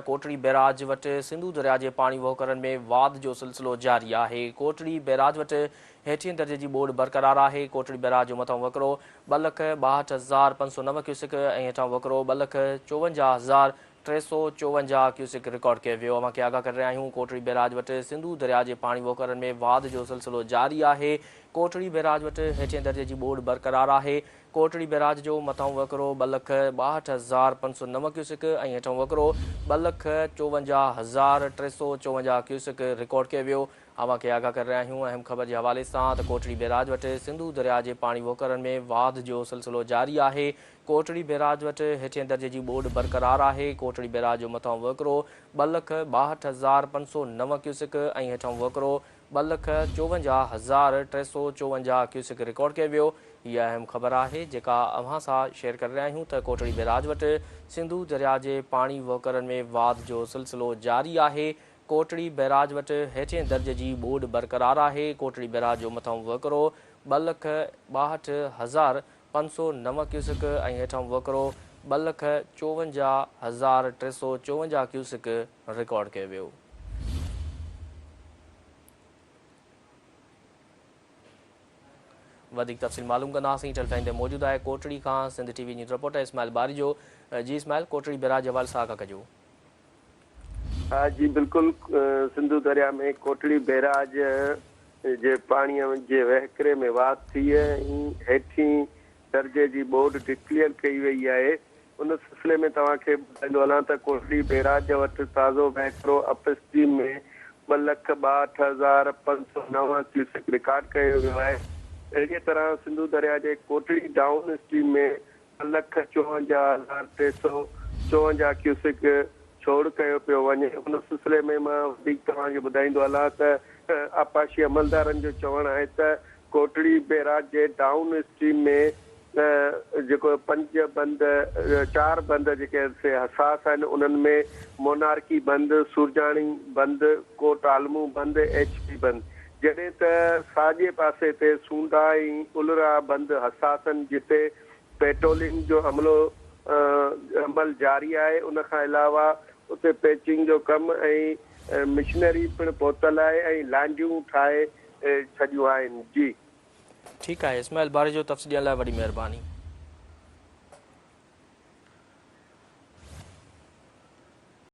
Kotri barrage वटि सिंधु दरिया जे पाणी वहोकरनि में वाध जो सिलसिलो जारी आहे। कोटड़ी बैराज वटि हेठिएं दर्जे जी ॿोॾि बरक़रार आहे। कोटड़ी बैराज जो मथां वकिरो 2,62,509 क्यूसिक ऐं हेठां वकिरो 2,54,354 क्यूसिक रिकॉर्ड कयो वियो। अव्हां खे आगाह करे रहिया आहियूं कोटड़ी बैराज वटि सिंधु दरिया जे पाणी वहोकरनि में वाध जो सिलसिलो जारी आहे। कोटड़ी बैराज वटि हेठिएं दर्जे जी ॿोॾि बरक़रार आहे। कोटड़ी बैराज जो मथां वकिरो 2,62,509 क्यूसिक ऐं हेठां वकिरो 2,54,354 क्यूसिक रिकॉर्ड कयो वियो। अव्हां खे आगाह करे रहिया आहियूं अहम ख़बर जे हवाले सां त कोटड़ी बैराज वटि सिंधु दरिया जे पाणी वहोकरनि में वाध जो सिलसिलो जारी आहे। कोटड़ी बैराज वटि हेठिएं दर्जे जी ॿोॾि बरक़रार आहे। कोटड़ी बैराज जो मथां वकिरो 2,62,509 क्यूसिक ऐं हेठां वकिरो 2,54,354 क्यूसिक रिकॉर्ड कयो वियो। हीअ अहम ख़बर आहे जेका अव्हां सां शेयर करे रहिया आहियूं त कोटड़ी बैराज वटि सिंधु दरिया जे पाणी वहोकरनि में वाध जो सिलसिलो जारी आहे। कोटड़ी बैराज वटि हेठिएं दर्जे जी ॿोॾि बरक़रार आहे। कोटड़ी बैराज जो मथां वकिरो 2,62,509 क्यूसिक ऐं हेठां वकिरो 2,54,354 क्यूसिक रिकॉर्ड कयो वियो। वधीक तफ़सील मालूम कंदासीं। टेलीफोन ते मौजूदु आहे कोटड़ी खां Sindh TV news reporter Ismail Bari जो। जी इस्माइल, कोटड़ी बैराज जे हवाले सां आगाह कजो। हाँ जी बिल्कुल, सिंधु दरिया में कोटड़ी बैराज जे पाणीअ जे वहकिरे में वाध थी हेठी दर्जे जी ॿोॾि डिक्लेयर कई वई आहे। उन सिलसिले में तव्हांखे ॿुधाईंदो हलां त कोटड़ी बैराज वटि ताज़ो वहकिरो अपस्ट्रीम में 2,62,509 क्यूसिक रिकॉर्ड कयो वियो आहे। अहिड़ीअ तरह सिंधु दरिया जे कोटड़ी डाउन स्ट्रीम में 2,54,354 क्यूसिक छोड़ कयो पियो वञे। उन सिलसिले में मां वधीक तव्हांखे ॿुधाईंदो हलां त आपाशी अमलदारनि जो चवणु आहे त कोटड़ी बैराज जे डाउन स्ट्रीम में जेको 4 बंद जेके हसास आहिनि उन्हनि में मोनार्की बंद, सुरजाणी बंद, कोट आलमू बंद, HP बंद, जॾहिं त साॼे पासे ते सूंडा ऐं उलरा बंद हसास आहिनि जिते पेट्रोलिंग जो अमल जारी आहे। उन खां अलावा उते पैचिंग जो कमु ऐं मिशनरी पिणु पहुतल आहे ऐं लांडियूं ठाहे छॾियूं आहिनि। जी ठीकु आहे इस्माइल बारी जो तफ़सील ॾियण लाइ वॾी महिरबानी।